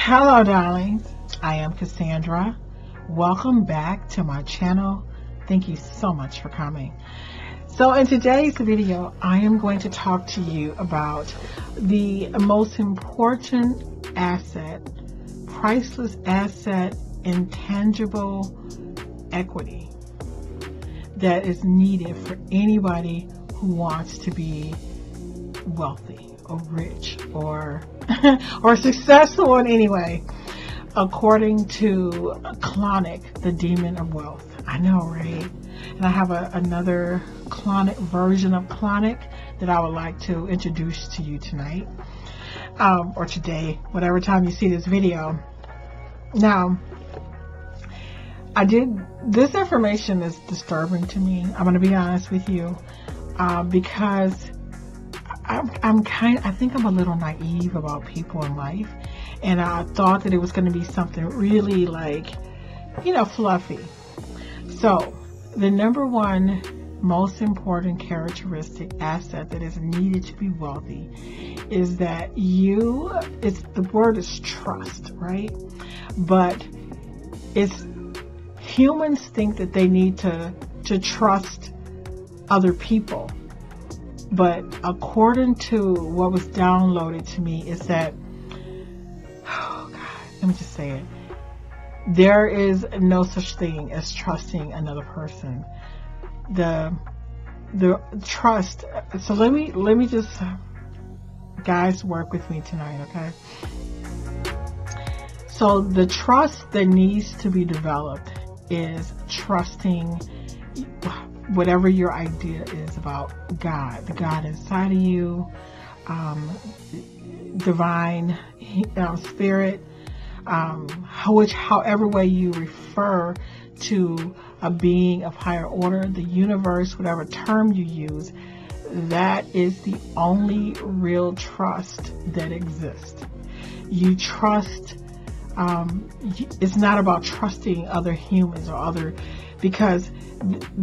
Hello, darlings. I am Cassandra. Welcome back to my channel. Thank you so much for coming. So in today's video, I am going to talk to you about the most important asset, priceless asset, intangible equity that is needed for anybody who wants to be wealthy or rich or or successful in any way, according to Clauneck, the Demon of Wealth. I know, right? And I have another Clauneck version of Clauneck that I would like to introduce to you tonight, or today, whatever time you see this video. Now, this information is disturbing to me. I'm going to be honest with you, because I think I'm a little naive about people in life, and I thought that it was going to be something really fluffy. So the number one most important characteristic asset that is needed to be wealthy is that the word is trust, right? But humans think that they need to trust other people. But according to what was downloaded to me is that, oh God, let me just say it. There is no such thing as trusting another person. The trust. So let me just, guys, work with me tonight, okay? So the trust that needs to be developed is trusting whatever your idea is about God, the God inside of you, divine spirit, however way you refer to a being of higher order, the universe, whatever term you use, that is the only real trust that exists. You trust, it's not about trusting other humans or because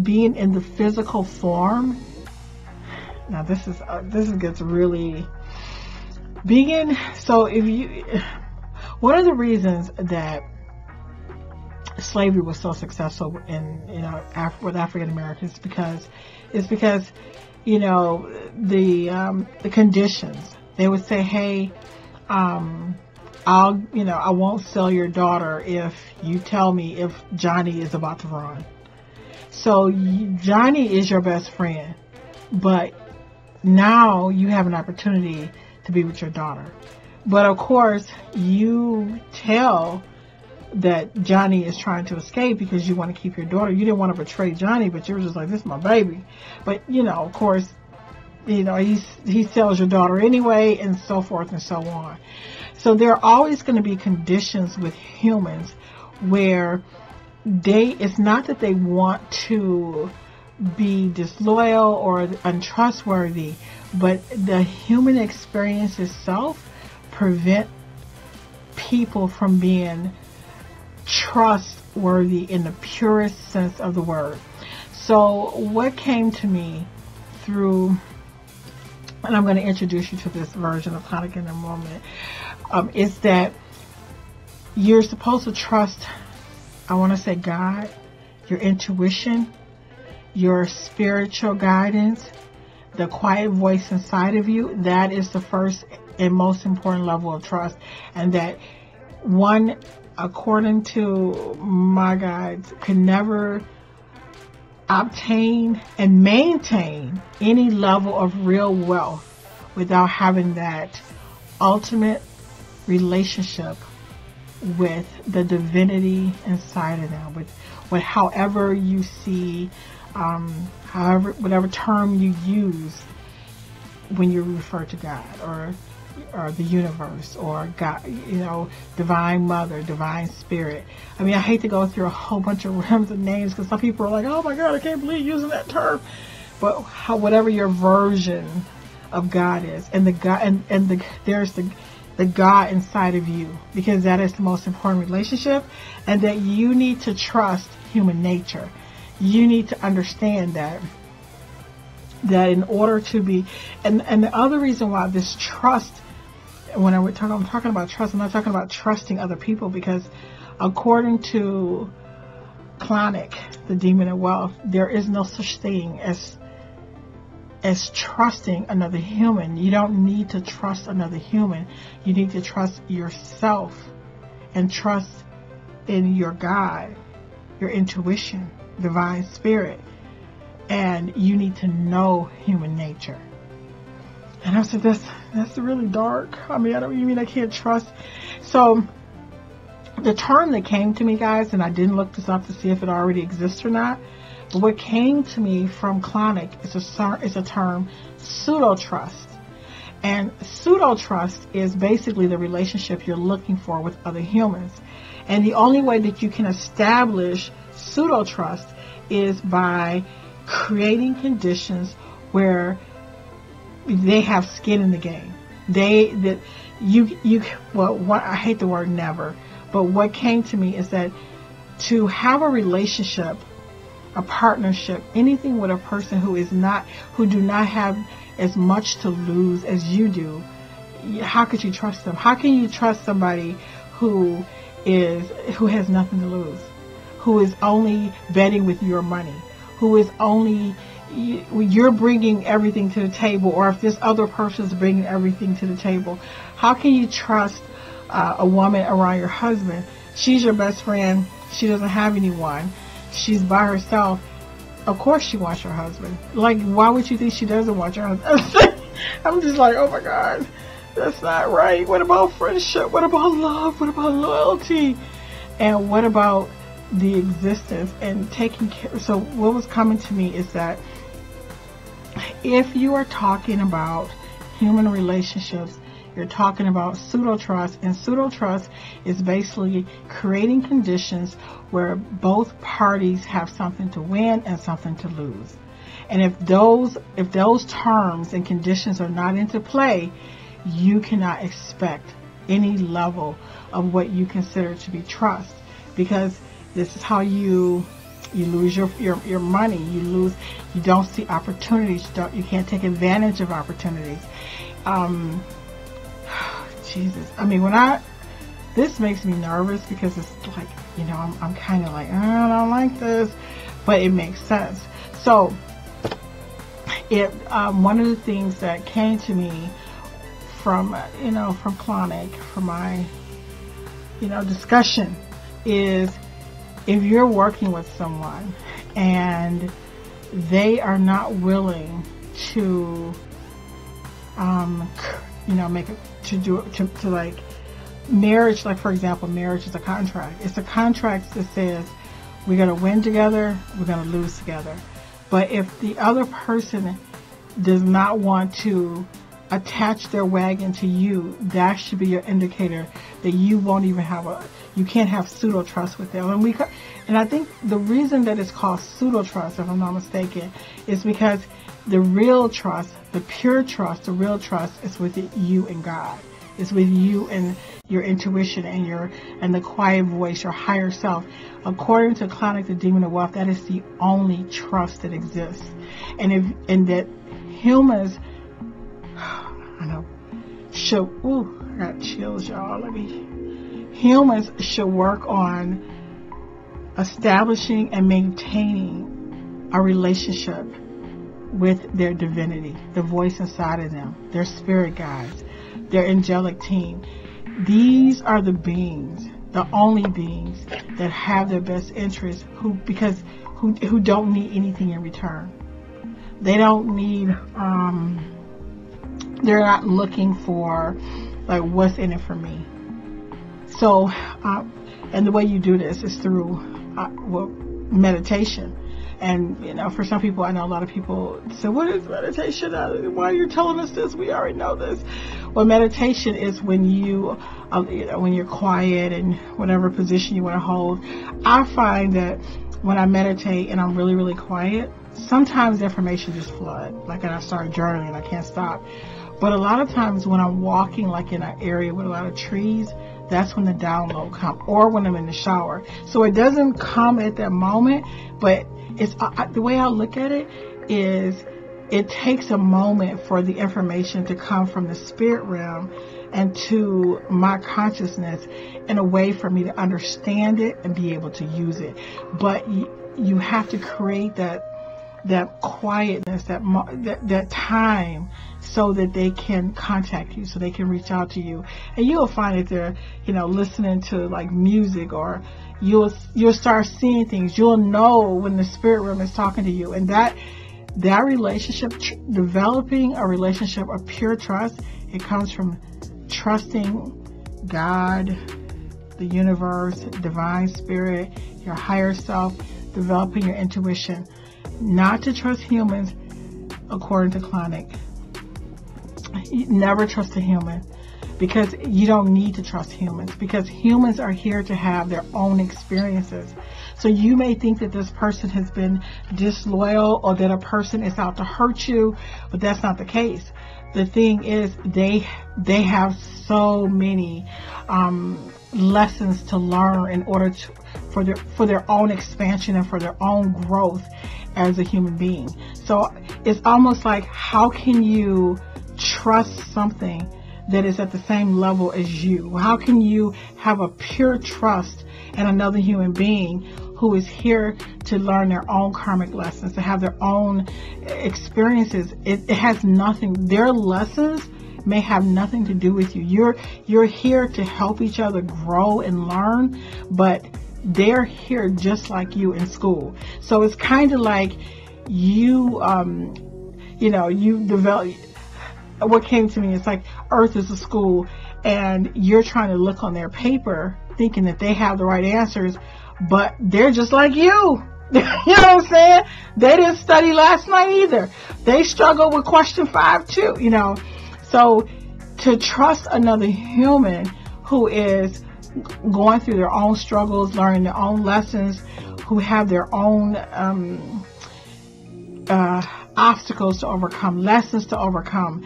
being in the physical form, now this gets really one of the reasons that slavery was so successful with African Americans is because the conditions. They would say, hey, I won't sell your daughter if you tell me if Johnny is about to run. So Johnny is your best friend, but now you have an opportunity to be with your daughter. But of course, you tell that Johnny is trying to escape because you want to keep your daughter. You didn't want to betray Johnny, but you're just like, this is my baby. But of course, he sells your daughter anyway, and so forth and so on. So there are always going to be conditions with humans where it's not that they want to be disloyal or untrustworthy, but the human experience itself prevent people from being trustworthy in the purest sense of the word. So what came to me through, and I'm going to introduce you to this version of Clauneck in a moment, is that you're supposed to trust, I want to say, God, your intuition, your spiritual guidance, the quiet voice inside of you. That is the first and most important level of trust. And that one, according to my guides, can never obtain and maintain any level of real wealth without having that ultimate relationship with the divinity inside of them, with however you see, whatever term you use when you refer to God or the universe or God, divine mother, divine spirit. I mean, I hate to go through a whole bunch of realms of names because some people are like, oh my God, I can't believe using that term. But whatever your version of God is, and there's the God inside of you, because that is the most important relationship, and that you need to trust human nature. You need to understand that in order to be, and the other reason why this trust when I'm talking about trust, I'm not talking about trusting other people, because according to Clauneck, the Demon of Wealth, there is no such thing as trusting another human. You don't need to trust another human. You need to trust yourself and trust in your God, your intuition, divine spirit. And you need to know human nature. And I said, that's really dark. I mean, you mean I can't trust? So the term that came to me, guys, and I didn't look this up to see if it already exists or not, but what came to me from Clauneck is a term, pseudo-trust. And pseudo-trust is basically the relationship you're looking for with other humans. And the only way that you can establish pseudo-trust is by creating conditions where they have skin in the game. I hate the word never, but what came to me is that to have a relationship, a partnership, anything with a person who do not have as much to lose as you do, how could you trust them? How can you trust somebody who has nothing to lose, who is only betting with your money, who is only, you're bringing everything to the table, or if this other person is bringing everything to the table? How can you trust a woman around your husband? She's your best friend. She doesn't have anyone. She's by herself. Of course she wants her husband. Like, why would you think she doesn't want your husband? I'm just like, oh my God, that's not right. What about friendship? What about love? What about loyalty? And what about the existence and taking care? So what was coming to me is that if you are talking about human relationships, you're talking about pseudo-trust, and pseudo-trust is basically creating conditions where both parties have something to win and something to lose. And if those terms and conditions are not into play, you cannot expect any level of what you consider to be trust, because this is how you lose your money. You don't see opportunities. You can't take advantage of opportunities. Jesus. I mean, this makes me nervous, because it's like, I'm kind of like, I don't like this, but it makes sense. So one of the things that came to me from Clauneck, from my, discussion, is if you're working with someone and they are not willing to, like marriage, like for example, marriage is a contract. It's a contract that says we're going to win together, we're going to lose together. But if the other person does not want to attach their wagon to you, that should be your indicator that you won't even you can't have pseudo trust with them. And I think the reason that it's called pseudo trust, if I'm not mistaken, is because the real trust, the pure trust, the real trust is with you and God. It's with you and your intuition and the quiet voice, your higher self. According to Clauneck, the Demon of Wealth, that is the only trust that exists. And that humans, I know, I got chills, y'all. Humans should work on establishing and maintaining a relationship with their divinity, the voice inside of them, their spirit guides, their angelic team. These are the beings, the only beings that have their best interests, who don't need anything in return. They don't need, they're not looking for, like, what's in it for me. So, and the way you do this is through, meditation. And, for some people, I know a lot of people say, what is meditation? Why are you telling us this? We already know this. Well, meditation is when when you're quiet and whatever position you want to hold. I find that when I meditate and I'm really, really quiet, sometimes information just flood. Like, and I start journaling, I can't stop. But a lot of times when I'm walking, like in an area with a lot of trees, that's when the download comes, or when I'm in the shower. So it doesn't come at that moment, but it's the way I look at it is it takes a moment for the information to come from the spirit realm and to my consciousness in a way for me to understand it and be able to use it. But you have to create that quietness, that time, so that they can contact you, so they can reach out to you. And you'll find that they're, listening to like music, or you'll start seeing things. You'll know when the spirit realm is talking to you. And that relationship, developing a relationship of pure trust, it comes from trusting God, the universe, divine spirit, your higher self, developing your intuition. Not to trust humans, according to Clauneck. Never trust a human, because you don't need to trust humans, because humans are here to have their own experiences. So you may think that this person has been disloyal, or that a person is out to hurt you, but that's not the case. The thing is, they have so many lessons to learn in order for their own expansion and for their own growth as a human being. So it's almost like, how can you trust something that is at the same level as you? How can you have a pure trust in another human being who is here to learn their own karmic lessons, to have their own experiences? It has nothing, their lessons may have nothing to do with you. You're here to help each other grow and learn, but they're here just like you in school. So it's kind of like you develop. What came to me is like, Earth is a school, and you're trying to look on their paper thinking that they have the right answers, but they're just like you. You know what I'm saying? They didn't study last night either. They struggled with question 5 too, So to trust another human who is going through their own struggles, learning their own lessons, who have their own obstacles to overcome, lessons to overcome,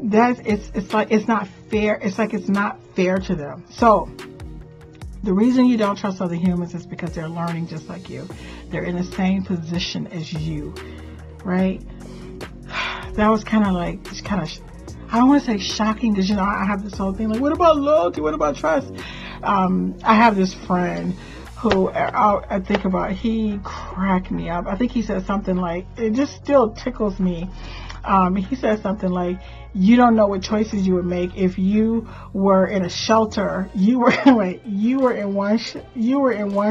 it's like it's not fair. It's like it's not fair to them. So the reason you don't trust other humans is because they're learning just like you. They're in the same position as you, right? That was kind of I don't want to say shocking, because I have this whole thing like, what about loyalty? What about trust? I have this friend who I think about, he cracked me up. I think he said something like, it just still tickles me. He said something like, you don't know what choices you would make if you were in a shelter. You were in one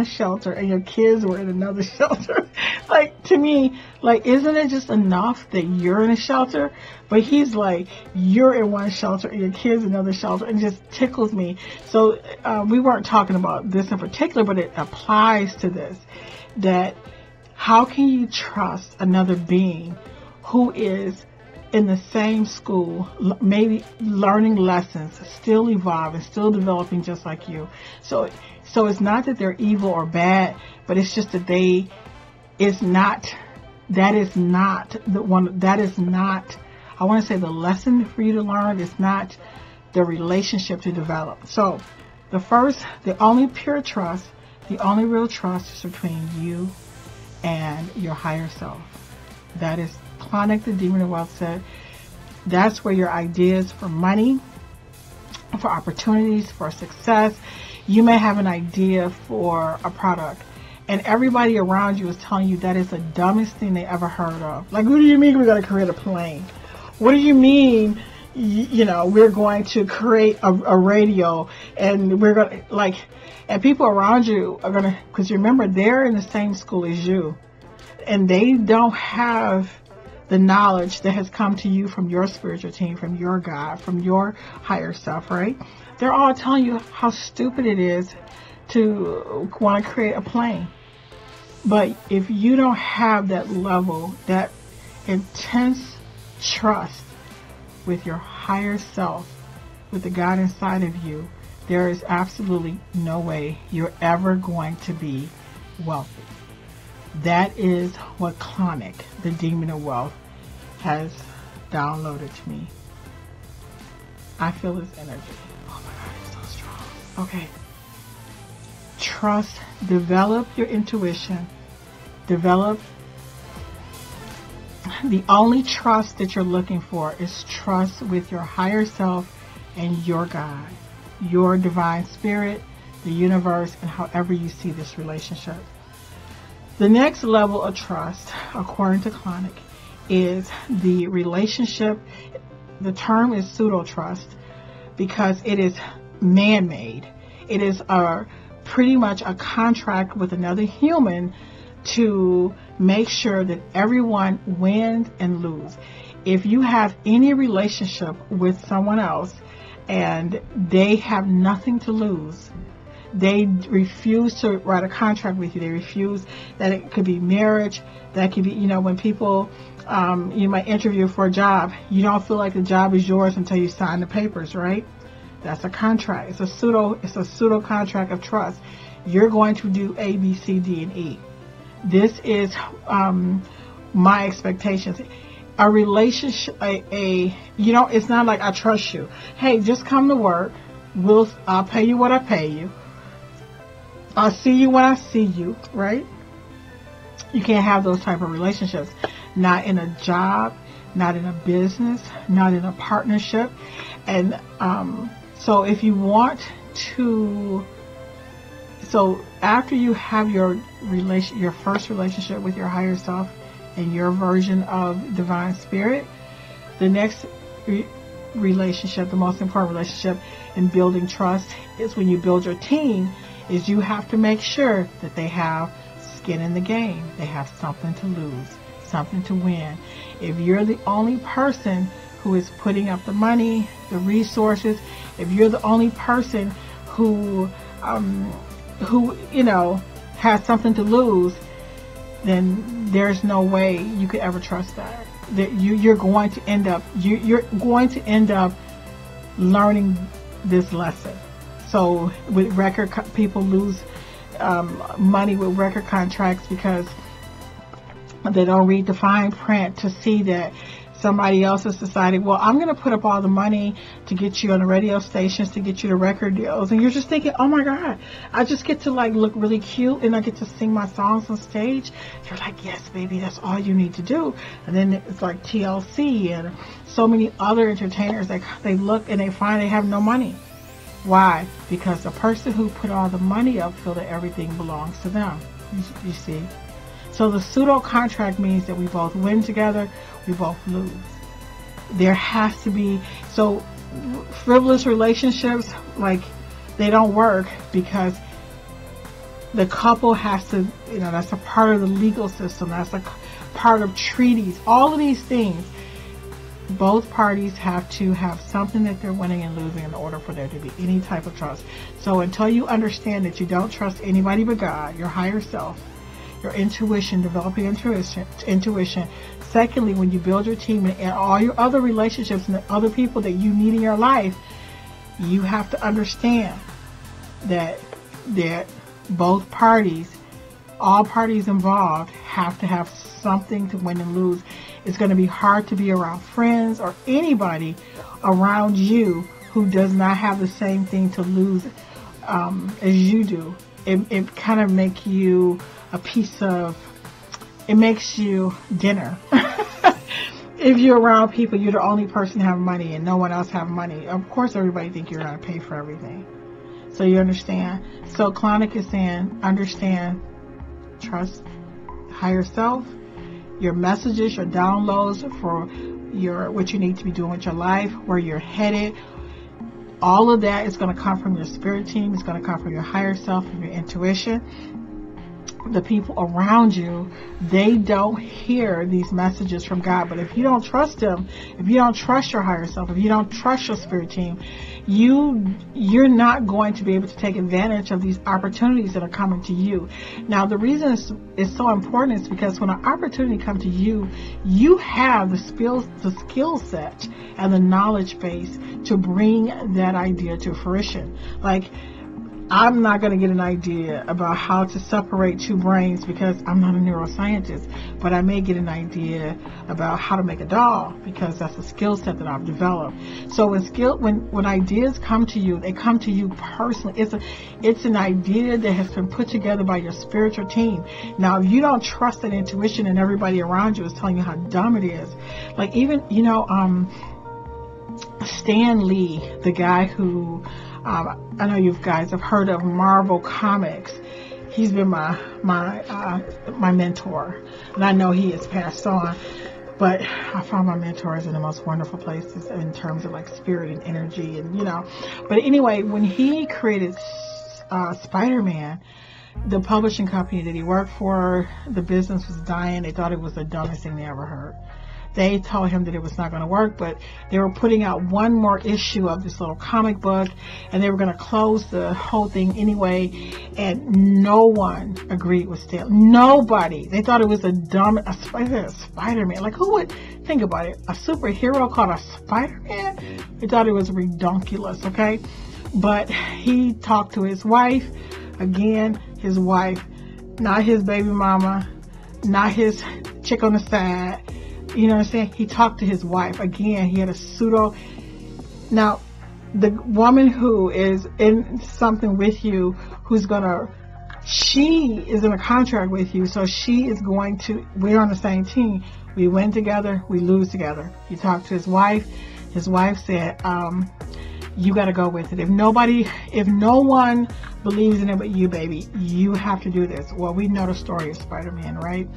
shelter and your kids were in another shelter. Like, to me, like, isn't it just enough that you're in a shelter? But he's like, you're in one shelter and your kids in another shelter, and it just tickles me. So we weren't talking about this in particular, but it applies to this. That how can you trust another being who is in the same school, maybe learning lessons, still evolving, still developing just like you? So it's not that they're evil or bad, but it's just that that is not, I want to say, the lesson for you to learn. Is not the relationship to develop. So the only pure trust, the only real trust is between you and your higher self. That is, Clauneck the Demon of Wealth said, that's where your ideas for money, for opportunities, for success. You may have an idea for a product, and everybody around you is telling you that is the dumbest thing they ever heard of. Like, what do you mean we're going to create a plane? What do you mean, we're going to create a radio, and we're going to, like, and people around you are going to, because remember, they're in the same school as you, and they don't have the knowledge that has come to you from your spiritual team, from your God, from your higher self, right? They're all telling you how stupid it is to want to create a plane. But if you don't have that level, that intense trust with your higher self, with the God inside of you, there is absolutely no way you're ever going to be wealthy. That is what Clauneck, the Demon of Wealth, has downloaded to me. I feel his energy. Oh my God, it's so strong. Okay. Trust. Develop your intuition. Develop. The only trust that you're looking for is trust with your higher self, and your God, your divine spirit, the universe, and however you see this relationship. The next level of trust, according to Clauneck, is the relationship. The term is pseudo-trust because it is man-made. It is pretty much a contract with another human to make sure that everyone wins and loses. If you have any relationship with someone else and they have nothing to lose, they refuse to write a contract with you. They refuse that it could be marriage. That could be, when people, you might interview for a job, you don't feel like the job is yours until you sign the papers, right? That's a contract. It's a pseudo contract of trust. You're going to do A, B, C, D, and E. This is my expectations. A relationship, it's not like I trust you. Hey, just come to work. I'll pay you what I pay you. I'll see you when I see you, right? You can't have those type of relationships. Not in a job, not in a business, not in a partnership. And so if you want to, so after you have your first relationship with your higher self and your version of divine spirit, the next relationship, the most important relationship in building trust is when you build your team, is you have to make sure that they have skin in the game. They have something to lose, something to win. If you're the only person who is putting up the money, the resources, if you're the only person who has something to lose, then there's no way you could ever trust that. That you're going to end up learning this lesson. So with people lose money with record contracts because they don't read the fine print to see that somebody else has decided, well, I'm going to put up all the money to get you on the radio stations, to get you the record deals. And you're just thinking, oh my God, I just get to look really cute and I get to sing my songs on stage. You're like, yes, baby, that's all you need to do. And then it's like TLC and so many other entertainers that they look and they find they have no money. Why? Because the person who put all the money up feel that everything belongs to them. You see? So the pseudo contract means that we both win together, we both lose. There has to be, so frivolous relationships, they don't work because the couple has to, that's a part of the legal system, that's a part of treaties, all of these things. Both parties have to have something that they're winning and losing in order for there to be any type of trust. So until you understand that you don't trust anybody but God, your higher self, your intuition, developing intuition. Secondly, when you build your team and all your other relationships and the other people that you need in your life, you have to understand that both parties, all parties involved, have to have something to win and lose. It's going to be hard to be around friends or anybody around you who does not have the same thing to lose as you do. It kind of makes you it makes you dinner. If you're around people, you're the only person have money and no one else have money. Of course, everybody think you're going to pay for everything. So you understand. So Clauneck is saying, understand, trust higher self, your messages, your downloads for what you need to be doing with your life, where you're headed. All of that is going to come from your spirit team. It's going to come from your higher self and your intuition. The people around you, they don't hear these messages from God. But if you don't trust them, if you don't trust your higher self, if you don't trust your spirit team, you're not going to be able to take advantage of these opportunities that are coming to you. Now, the reason it's so important is because when an opportunity comes to you, you have the skill set and the knowledge base to bring that idea to fruition. I'm not going to get an idea about how to separate two brains because I'm not a neuroscientist, but I may get an idea about how to make a doll because that's a skill set that I've developed. So when ideas come to you, they come to you personally. It's an idea that has been put together by your spiritual team. Now, if you don't trust that intuition and everybody around you is telling you how dumb it is, Stan Lee, the guy who I know you guys have heard of Marvel Comics. He's been my mentor, and I know he has passed on. But I found my mentors in the most wonderful places in terms of like spirit and energy, and But anyway, when he created Spider-Man, the publishing company that he worked for, the business was dying. They thought it was the dumbest thing they ever heard. They told him that it was not going to work, but they were putting out one more issue of this little comic book, and they were going to close the whole thing anyway, and no one agreed with Stan. Nobody. They thought it was a Spider-Man. Like, who would think about it? A superhero called a Spider-Man? They thought it was redonkulous, okay? But he talked to his wife. Again, his wife, not his baby mama, not his chick on the side. You know what I'm saying? He talked to his wife. Again, he had a pseudo. Now, the woman who is in something with you, she is in a contract with you, so she is going to, we're on the same team. We win together, we lose together. He talked to his wife. His wife said, you got to go with it. If no one believes in it but you, baby, you have to do this. Well, we know the story of Spider-Man, right?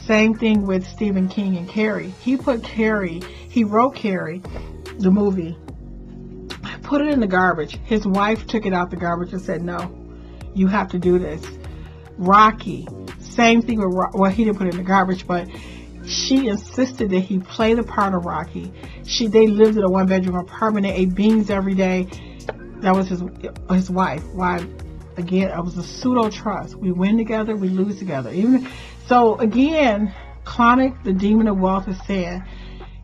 Same thing with Stephen King and Carrie. He wrote Carrie, the movie, put it in the garbage. His wife took it out the garbage and said, no, you have to do this. Rocky, same thing with, well, he didn't put it in the garbage, but she insisted that he play the part of Rocky. They lived in a one-bedroom apartment. They ate beans every day. That was his wife. Why? Again, it was a pseudo trust. We win together, we lose together. So again, Clauneck, the Demon of Wealth, is saying,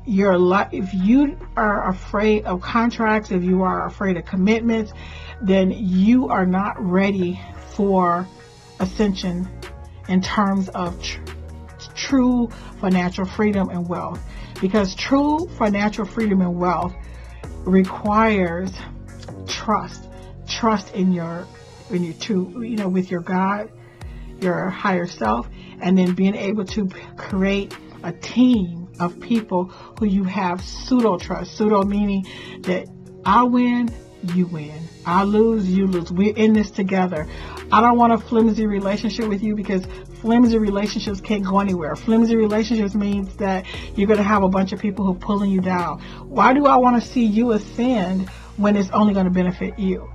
if you are afraid of contracts, if you are afraid of commitments, then you are not ready for ascension in terms of true financial freedom and wealth. Because true financial freedom and wealth requires trust in your true, with your God, your higher self, and then being able to create a team of people who you have pseudo trust. Pseudo meaning that I win, you win. I lose, you lose. We're in this together. I don't want a flimsy relationship with you, because flimsy relationships can't go anywhere. Flimsy relationships means that you're going to have a bunch of people who are pulling you down. Why do I want to see you ascend when it's only going to benefit you?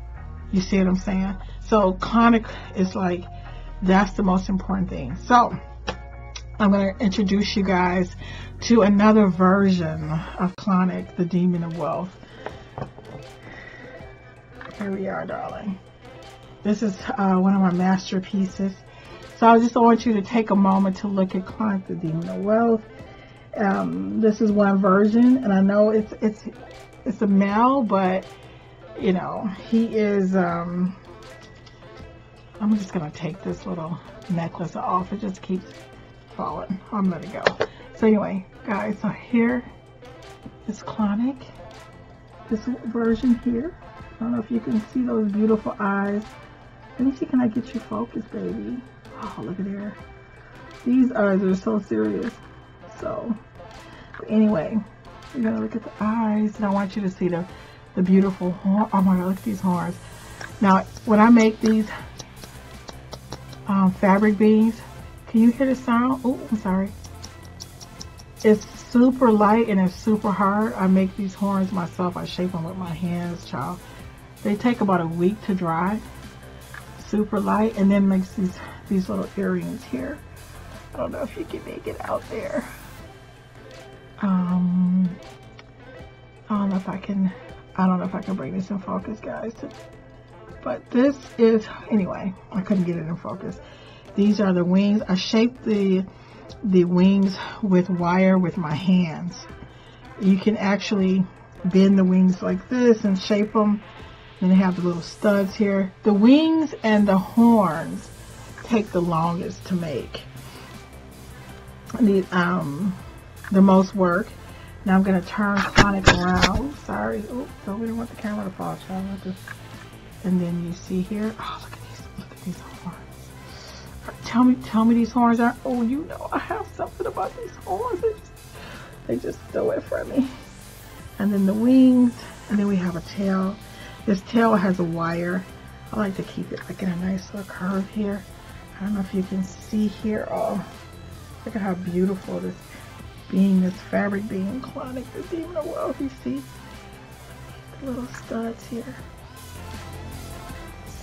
You see what I'm saying? So Clauneck is like, that's the most important thing. So I'm going to introduce you guys to another version of Clauneck, the Demon of Wealth. Here we are, darling. This is one of my masterpieces. So I just want you to take a moment to look at Clauneck, the Demon of Wealth. This is one version, and I know it's a male, but he is. I'm just gonna take this little necklace off. It just keeps falling. I'm letting it go. So anyway, guys, so here is Clauneck. This version here. I don't know if you can see those beautiful eyes. Let me see, can I get you focused, baby? Oh, look at there. These eyes are so serious. So, but anyway, you're gonna look at the eyes, and I want you to see the beautiful horn. Oh my God, look at these horns. Now, when I make these fabric beads, can you hear the sound? Oh, I'm sorry. It's super light and it's super hard. I make these horns myself. I shape them with my hands, child. They take about a week to dry. Super light, and then makes these little earrings here. I don't know if you can make it out there. I don't know if I can bring this in focus, guys. But this is, anyway, I couldn't get it in focus. These are the wings. I shaped the wings with wire with my hands. You can actually bend the wings like this and shape them. And they have the little studs here. The wings and the horns take the longest to make. The most work. Now I'm going to turn Clauneck around. Sorry. Oh, we don't want the camera to fall, child. And then you see here. Oh, look at these horns. Tell me these horns are. Oh, I have something about these horns. They just stole it from me. and then the wings, and then we have a tail. This tail has a wire. I like to keep it like in a nice little curve here. I don't know if you can see here. Oh, look at how beautiful this fabric being, Clauneck the Demon of Wealth. You see the little studs here.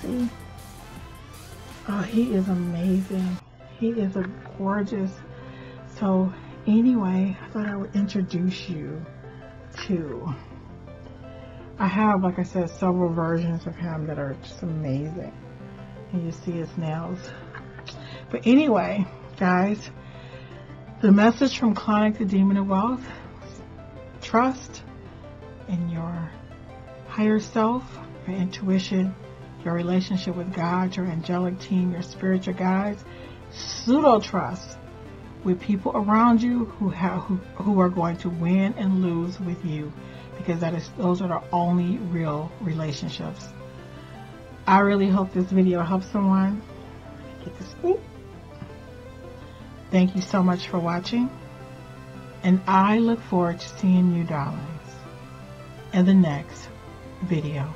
See? Oh, he is amazing. He is a gorgeous. So anyway, I thought I would introduce you to, I have, like I said, several versions of him that are just amazing. And you see his nails. But anyway, guys, the message from Clauneck the Demon of Wealth: trust in your higher self, your intuition, your relationship with God, your angelic team, your spiritual guides. Pseudo trust with people around you who are going to win and lose with you, because those are the only real relationships. I really hope this video helps someone. Get this. Ooh. Thank you so much for watching, and I look forward to seeing you, darlings, in the next video.